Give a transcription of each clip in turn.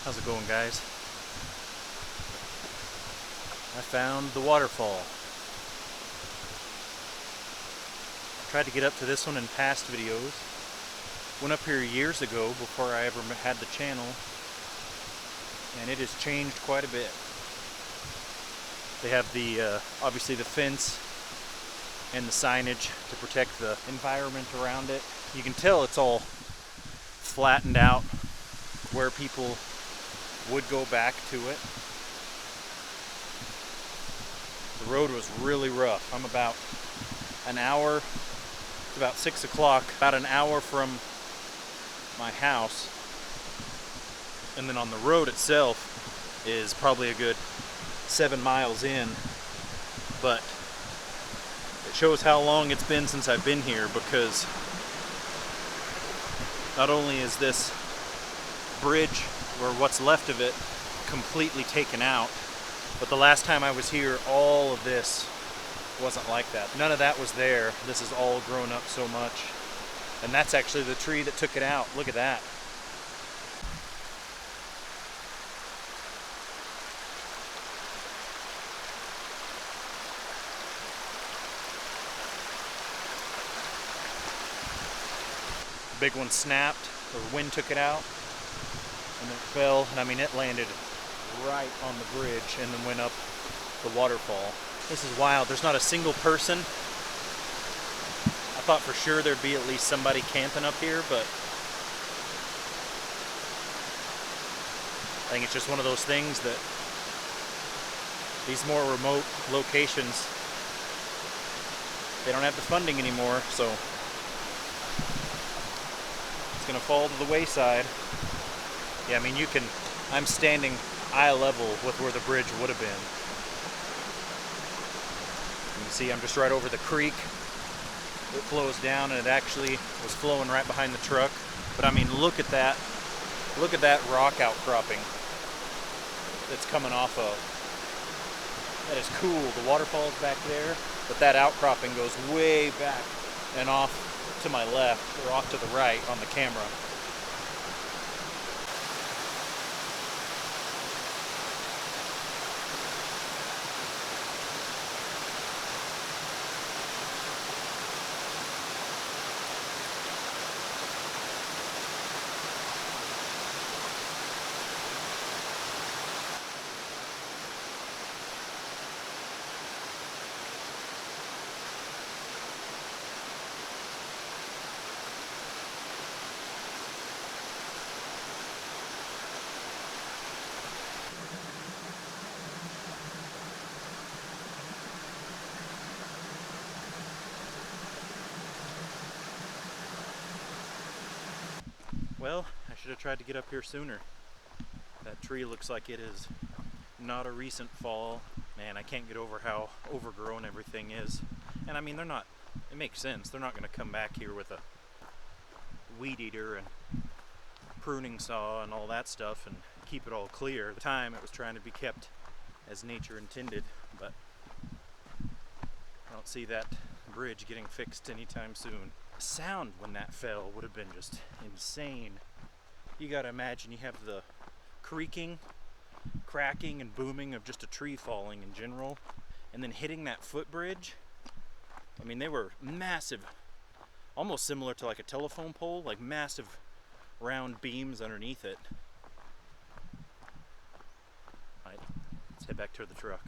How's it going, guys? I found the waterfall. Tried to get up to this one in past videos. Went up here years ago before I ever had the channel, and it has changed quite a bit. They have the obviously the fence and the signage to protect the environment around it. You can tell it's all flattened out where people would go back to it. The road was really rough. I'm about an hour, it's about 6 o'clock, about an hour from my house. And then on the road itself is probably a good 7 miles in. But it shows how long it's been since I've been here, because not only is this bridge, or what's left of it, completely taken out, but the last time I was here, all of this wasn't like that. None of that was there. This is all grown up so much. And that's actually the tree that took it out. Look at that. big one snapped, the wind took it out, and then it fell, and I mean it landed right on the bridge and then went up the waterfall. This is wild. There's not a single person. I thought for sure there'd be at least somebody camping up here, but I think it's just one of those things that these more remote locations, they don't have the funding anymore, so it's gonna fall to the wayside. Yeah, I mean I'm standing eye level with where the bridge would have been. You can see I'm just right over the creek. It flows down, and it actually was flowing right behind the truck. But I mean, look at that rock outcropping that's coming off of. That is cool. The waterfall's back there, but that outcropping goes way back and off to my left, or off to the right on the camera. Well, I should have tried to get up here sooner. That tree looks like it is not a recent fall. Man, I can't get over how overgrown everything is. And I mean, it makes sense. They're not going to come back here with a weed eater and pruning saw and all that stuff and keep it all clear. At the time, it was trying to be kept as nature intended, but I don't see that bridge getting fixed anytime soon. The sound when that fell would have been just insane. You gotta imagine you have the creaking, cracking, and booming of just a tree falling in general, and then hitting that footbridge. I mean, they were massive, almost similar to like a telephone pole, like massive round beams underneath it. All right, let's head back to the truck.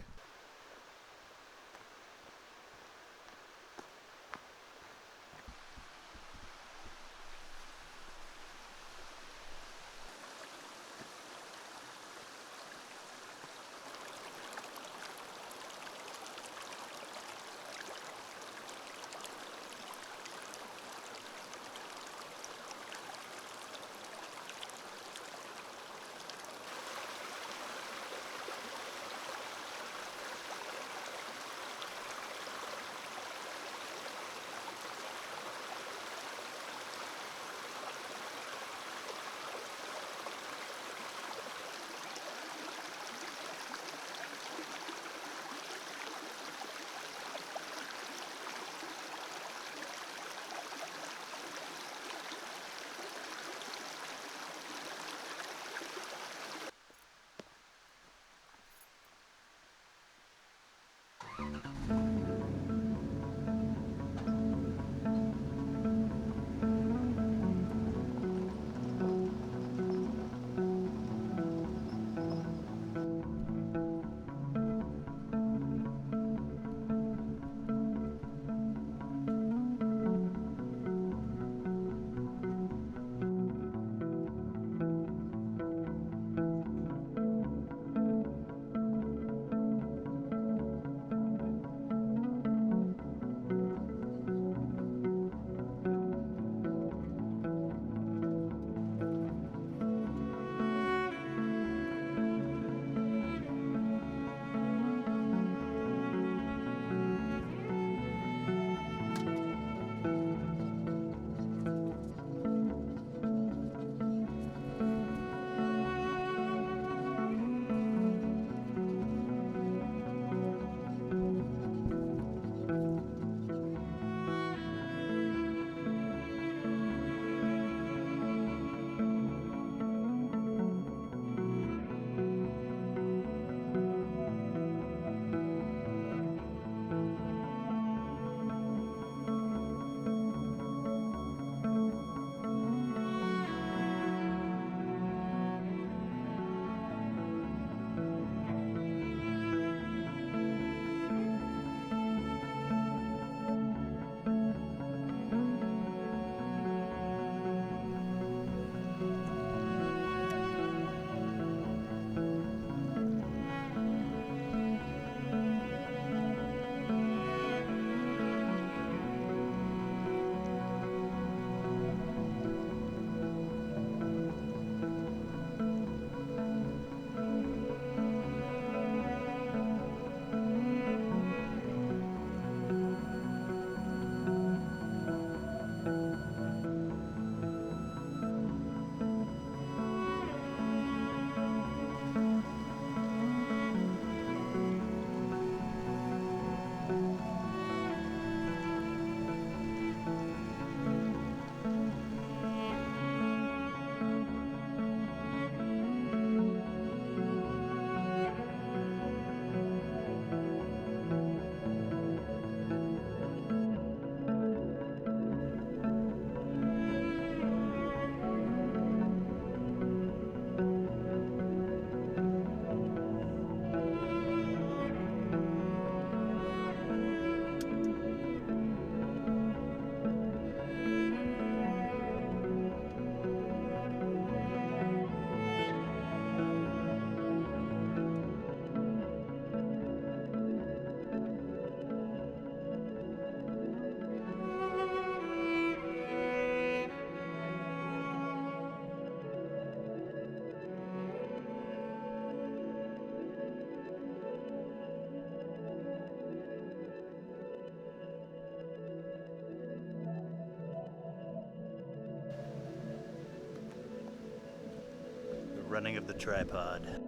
running of the tripod.